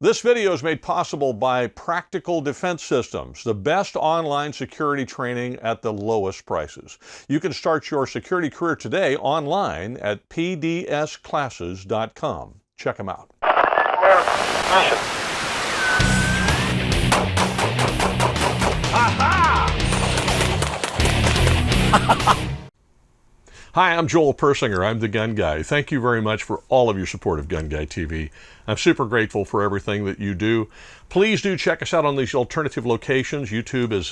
This video is made possible by Practical Defense Systems, the best online security training at the lowest prices. You can start your security career today online at pdsclasses.com. Check them out. Hi, I'm Joel Persinger. I'm the Gun Guy. Thank you very much for all of your support of GunGuyTV. I'm super grateful for everything that you do. Please do check us out on these alternative locations. YouTube is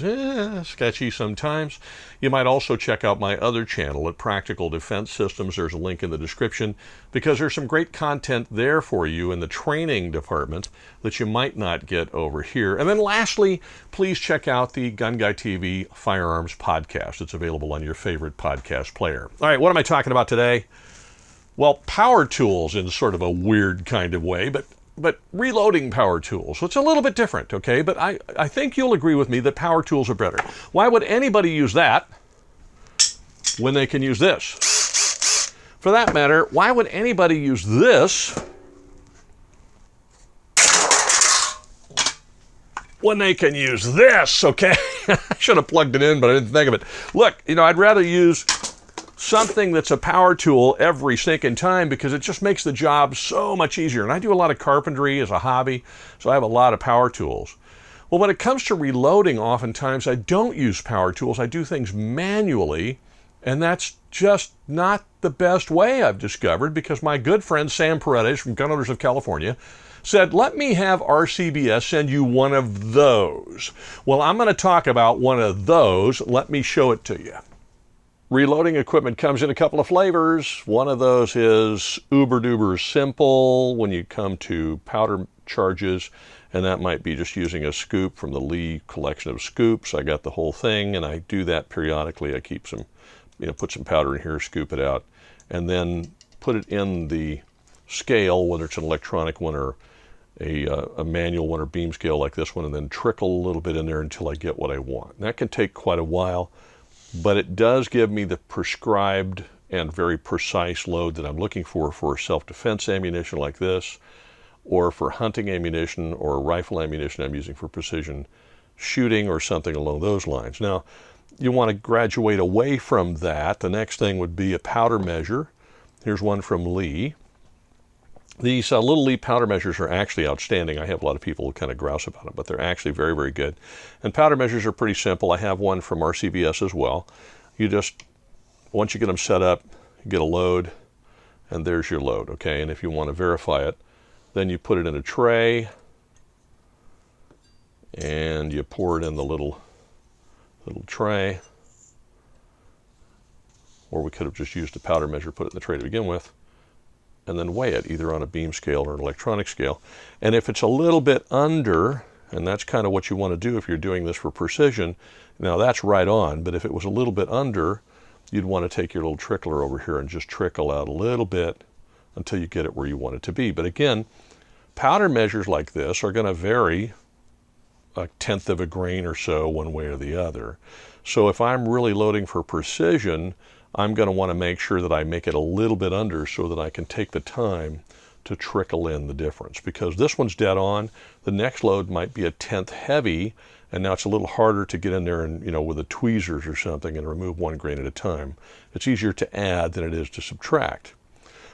sketchy sometimes. You might also check out my other channel at Practical Defense Systems. There's a link in the description because there's some great content there for you in the training department that you might not get over here. And then lastly, please check out the GunGuyTV Firearms podcast. It's available on your favorite podcast player. All right, what am I talking about today? Well, power tools in sort of a weird kind of way, but reloading power tools. So it's a little bit different, okay? But I think you'll agree with me that power tools are better. Why would anybody use that when they can use this? For that matter, why would anybody use this when they can use this, okay? I should have plugged it in, but I didn't think of it. Look, I'd rather use something that's a power tool every stinking time because it just makes the job so much easier. And I do a lot of carpentry as a hobby, so I have a lot of power tools. Well, when it comes to reloading, oftentimes I don't use power tools. I do things manually, and that's just not the best way, I've discovered, because my good friend Sam Paredes from Gun Owners of California said, let me have Rcbs send you one of those. Well, I'm going to talk about one of those. Let me show it to you. Reloading equipment comes in a couple of flavors. One of those is uber duper simple when you come to powder charges, and that might be just using a scoop from the Lee collection of scoops. I got the whole thing, and I do that periodically. I keep some, put some powder in here, scoop it out, and then put it in the scale, whether it's an electronic one or a manual one or beam scale like this one, and then trickle a little bit in there until I get what I want. And that can take quite a while, but it does give me the prescribed and very precise load that I'm looking for self-defense ammunition like this, or for hunting ammunition or rifle ammunition I'm using for precision shooting or something along those lines. Now, you want to graduate away from that. The next thing would be a powder measure. Here's one from Lee. These little Lee powder measures are actually outstanding. I have a lot of people who kind of grouse about them, but they're actually very, very good. And powder measures are pretty simple. I have one from Rcbs as well. You just, once you get them set up, you get a load, and there's your load, okay? And if you want to verify it, then you put it in a tray, and you pour it in the little tray. Or we could have just used a powder measure, put it in the tray to begin with, and then weigh it either on a beam scale or an electronic scale. And if it's a little bit under, and that's kind of what you want to do if you're doing this for precision, now that's right on, but if it was a little bit under, you'd want to take your little trickler over here and just trickle out a little bit until you get it where you want it to be. But again, powder measures like this are going to vary a tenth of a grain or so one way or the other. So if I'm really loading for precision, I'm going to want to make sure that I make it a little bit under so that I can take the time to trickle in the difference. Because this one's dead on, the next load might be a tenth heavy, and now it's a little harder to get in there and, with the tweezers or something and remove one grain at a time. It's easier to add than it is to subtract.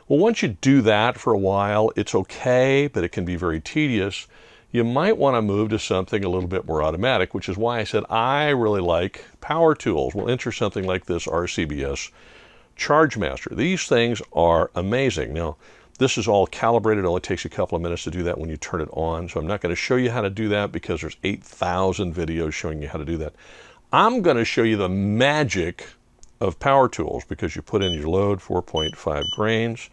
Well, once you do that for a while, it's okay, but it can be very tedious. You might want to move to something a little bit more automatic, which is why I said I really like power tools. Well, enter something like this Rcbs Chargemaster. These things are amazing. Now, this is all calibrated. It only takes a couple of minutes to do that when you turn it on. So I'm not going to show you how to do that because there's 8,000 videos showing you how to do that. I'm going to show you the magic of power tools because you put in your load, 4.5 grains,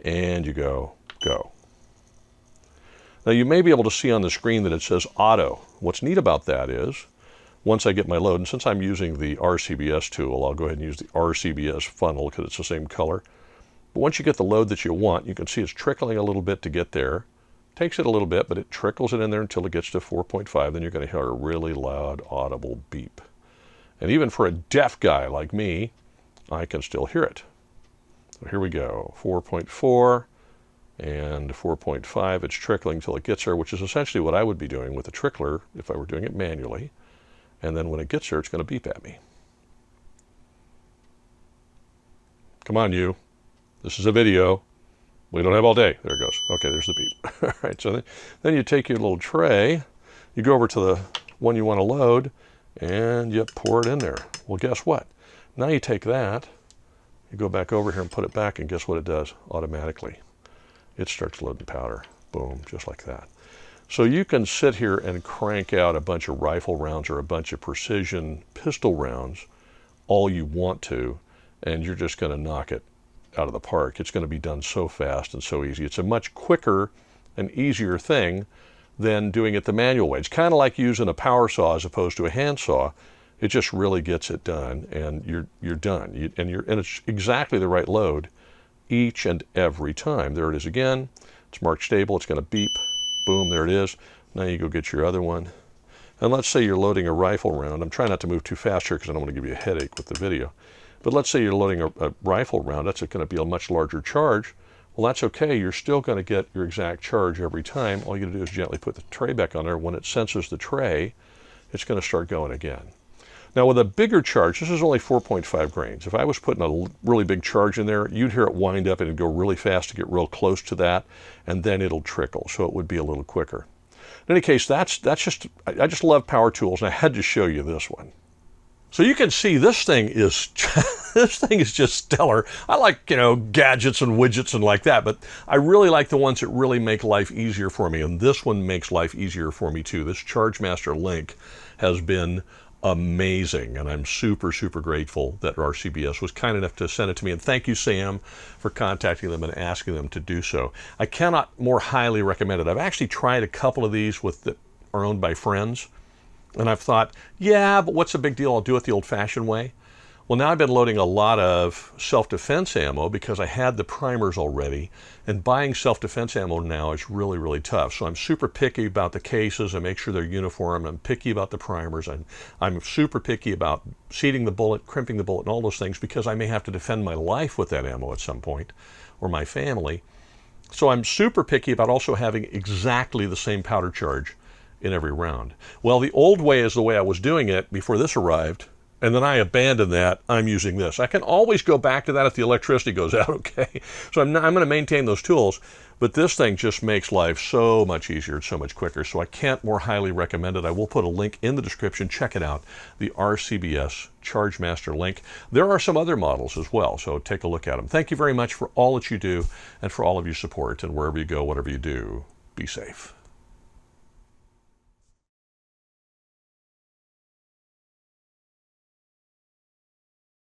and you go. Now you may be able to see on the screen that it says auto. What's neat about that is, once I get my load, and since I'm using the Rcbs tool, I'll go ahead and use the Rcbs funnel because it's the same color. But once you get the load that you want, you can see it's trickling a little bit to get there. Takes it a little bit, but it trickles it in there until it gets to 4.5. Then you're going to hear a really loud, audible beep. And even for a deaf guy like me, I can still hear it. So here we go, 4.4. and 4.5, it's trickling until it gets there, which is essentially what I would be doing with a trickler if I were doing it manually. And then when it gets there, it's going to beep at me. Come on, you. This is a video. We don't have all day. There it goes. Okay, there's the beep. All right, so then you take your little tray, you go over to the one you want to load, and you pour it in there. Well, guess what? Now you take that, you go back over here and put it back, and guess what it does automatically? It starts loading powder. Boom, just like that. So you can sit here and crank out a bunch of rifle rounds or a bunch of precision pistol rounds all you want to, and you're just going to knock it out of the park. It's going to be done so fast and so easy. It's a much quicker and easier thing than doing it the manual way. It's kind of like using a power saw as opposed to a hand saw. It just really gets it done, and you're done. And it's exactly the right load each and every time. There it is again. It's marked stable. It's going to beep. Boom, there it is. Now you go get your other one. And let's say you're loading a rifle round. I'm trying not to move too fast here because I don't want to give you a headache with the video. But let's say you're loading a rifle round. That's going to be a much larger charge. Well, that's okay. You're still going to get your exact charge every time. All you got to do is gently put the tray back on there. When it senses the tray, it's going to start going again. Now, with a bigger charge, this is only 4.5 grains. If I was putting a really big charge in there, you'd hear it wind up and it'd go really fast to get real close to that, and then it'll trickle, so it would be a little quicker. In any case, I just love power tools, and I had to show you this one. So you can see this thing is just stellar. I like, gadgets and widgets and like that, but I really like the ones that really make life easier for me, and this one makes life easier for me too. This Chargemaster link has been amazing, and I'm super, super grateful that Rcbs was kind enough to send it to me, and thank you, Sam, for contacting them and asking them to do so. I cannot more highly recommend it. I've actually tried a couple of these that are owned by friends, and I've thought, yeah, but what's the big deal? I'll do it the old-fashioned way. Well, now I've been loading a lot of self-defense ammo because I had the primers already, and buying self-defense ammo now is really, really tough. So I'm super picky about the cases. I make sure they're uniform. I'm picky about the primers. I'm super picky about seating the bullet, crimping the bullet, and all those things because I may have to defend my life with that ammo at some point, or my family. So I'm super picky about also having exactly the same powder charge in every round. Well, the old way is the way I was doing it before this arrived, and then I abandoned that. I'm using this. I can always go back to that if the electricity goes out, okay? So I'm going to maintain those tools, but this thing just makes life so much easier and so much quicker, so I can't more highly recommend it. I will put a link in the description. Check it out, the Rcbs Chargemaster link. There are some other models as well, so take a look at them. Thank you very much for all that you do and for all of your support, and wherever you go, whatever you do, be safe.